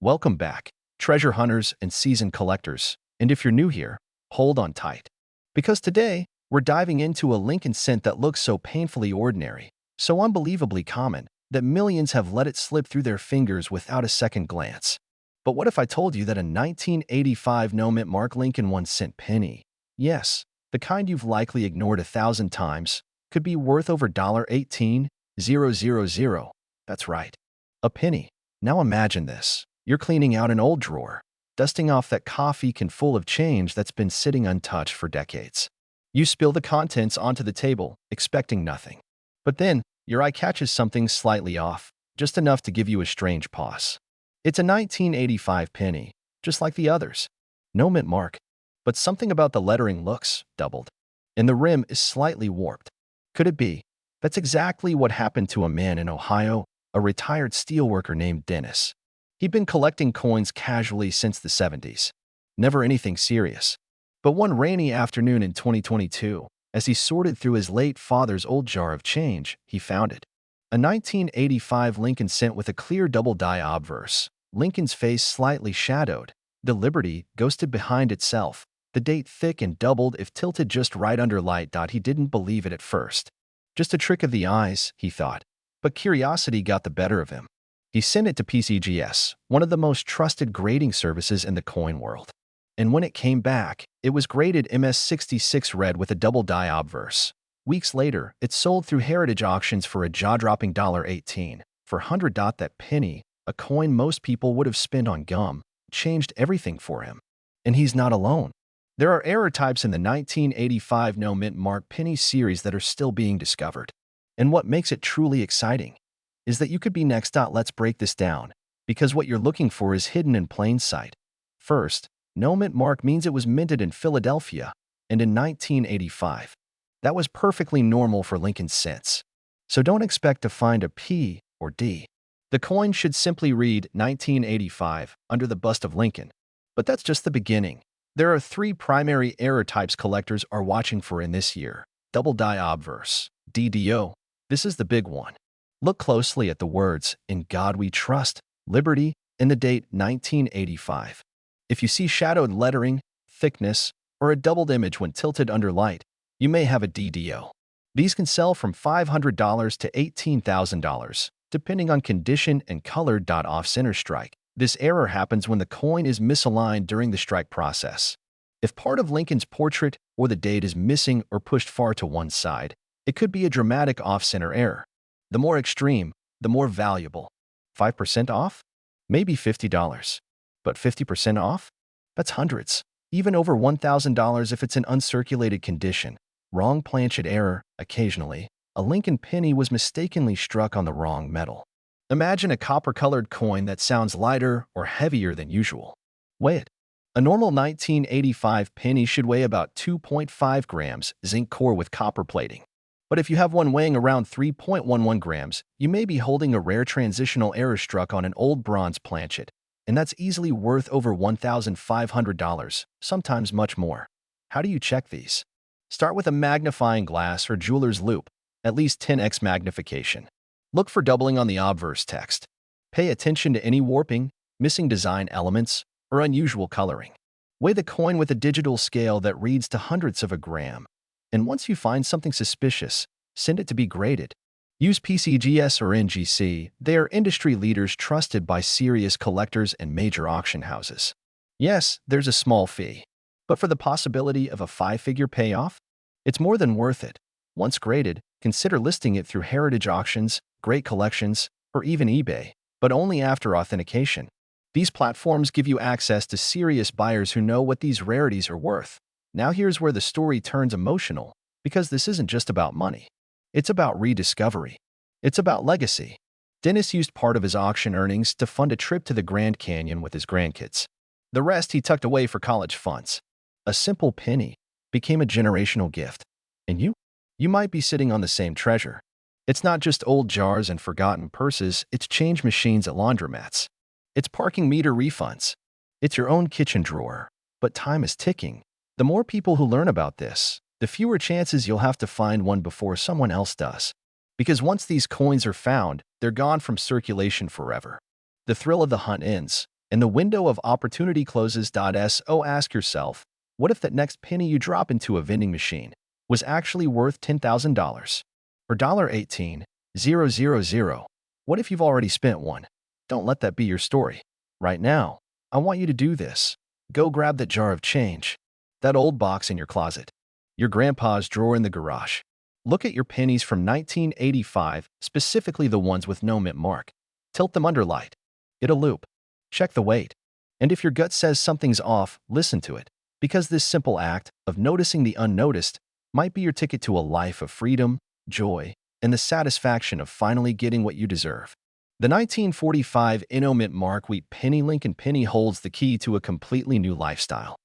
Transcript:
Welcome back, treasure hunters and seasoned collectors. And if you're new here, hold on tight. Because today, we're diving into a Lincoln cent that looks so painfully ordinary, so unbelievably common, that millions have let it slip through their fingers without a second glance. But what if I told you that a 1985 no-mint mark Lincoln 1-cent penny, yes, the kind you've likely ignored 1,000 times, could be worth over $18,000? That's right, a penny. Now imagine this. You're cleaning out an old drawer, dusting off that coffee can full of change that's been sitting untouched for decades. You spill the contents onto the table, expecting nothing. But then, your eye catches something slightly off, just enough to give you a strange pause. It's a 1985 penny, just like the others. No mint mark, but something about the lettering looks doubled, and the rim is slightly warped. Could it be? That's exactly what happened to a man in Ohio, a retired steelworker named Dennis. He'd been collecting coins casually since the 70s. Never anything serious. But one rainy afternoon in 2022, as he sorted through his late father's old jar of change, he found it. A 1985 Lincoln cent with a clear double-die obverse, Lincoln's face slightly shadowed, the Liberty ghosted behind itself, the date thick and doubled if tilted just right under light. He didn't believe it at first. Just a trick of the eyes, he thought. But curiosity got the better of him. He sent it to PCGS, one of the most trusted grading services in the coin world. And when it came back, it was graded MS66 red with a double-die obverse. Weeks later, it sold through heritage auctions for a jaw-dropping $18 for 100. That penny, a coin most people would have spent on gum, changed everything for him. And he's not alone. There are error types in the 1985 no-mint mark penny series that are still being discovered. And what makes it truly exciting is that you could be next. Let's break this down, because what you're looking for is hidden in plain sight. First, no mint mark means it was minted in Philadelphia, and in 1985. That was perfectly normal for Lincoln cents. So don't expect to find a P or D. The coin should simply read 1985 under the bust of Lincoln. But that's just the beginning. There are three primary error types collectors are watching for in this year. Double-die obverse, DDO. This is the big one. Look closely at the words, "In God We Trust," Liberty, and the date 1985. If you see shadowed lettering, thickness, or a doubled image when tilted under light, you may have a DDO. These can sell from $500 to $18,000, depending on condition and color. Off-center strike. This error happens when the coin is misaligned during the strike process. If part of Lincoln's portrait or the date is missing or pushed far to one side, it could be a dramatic off-center error. The more extreme, the more valuable. 5% off? Maybe $50. But 50% off? That's hundreds. Even over $1,000 if it's an uncirculated condition. Wrong planchet error. Occasionally, a Lincoln penny was mistakenly struck on the wrong metal. Imagine a copper-colored coin that sounds lighter or heavier than usual. Weigh it. A normal 1985 penny should weigh about 2.5 grams, zinc core with copper plating. But if you have one weighing around 3.11 grams, you may be holding a rare transitional error struck on an old bronze planchet, and that's easily worth over $1,500, sometimes much more. How do you check these? Start with a magnifying glass or jeweler's loupe, at least 10x magnification. Look for doubling on the obverse text. Pay attention to any warping, missing design elements, or unusual coloring. Weigh the coin with a digital scale that reads to hundredths of a gram. And once you find something suspicious, send it to be graded. Use PCGS or NGC. They are industry leaders trusted by serious collectors and major auction houses. Yes, there's a small fee. But for the possibility of a 5-figure payoff, it's more than worth it. Once graded, consider listing it through heritage auctions, great collections, or even eBay, but only after authentication. These platforms give you access to serious buyers who know what these rarities are worth. Now here's where the story turns emotional, because this isn't just about money. It's about rediscovery. It's about legacy. Dennis used part of his auction earnings to fund a trip to the Grand Canyon with his grandkids. The rest he tucked away for college funds. A simple penny became a generational gift. And you? You might be sitting on the same treasure. It's not just old jars and forgotten purses, it's change machines at laundromats. It's parking meter refunds. It's your own kitchen drawer. But time is ticking. The more people who learn about this, the fewer chances you'll have to find one before someone else does. Because once these coins are found, they're gone from circulation forever. The thrill of the hunt ends, and the window of opportunity closes. So ask yourself, what if that next penny you drop into a vending machine was actually worth $10,000 or 18,000? What if you've already spent one? Don't let that be your story. Right now, I want you to do this. Go grab that jar of change, that old box in your closet, your grandpa's drawer in the garage. Look at your pennies from 1985, specifically the ones with no mint mark. Tilt them under light. Get a loop. Check the weight. And if your gut says something's off, listen to it. Because this simple act of noticing the unnoticed might be your ticket to a life of freedom, joy, and the satisfaction of finally getting what you deserve. The 1945 no mint mark wheat penny Lincoln penny holds the key to a completely new lifestyle.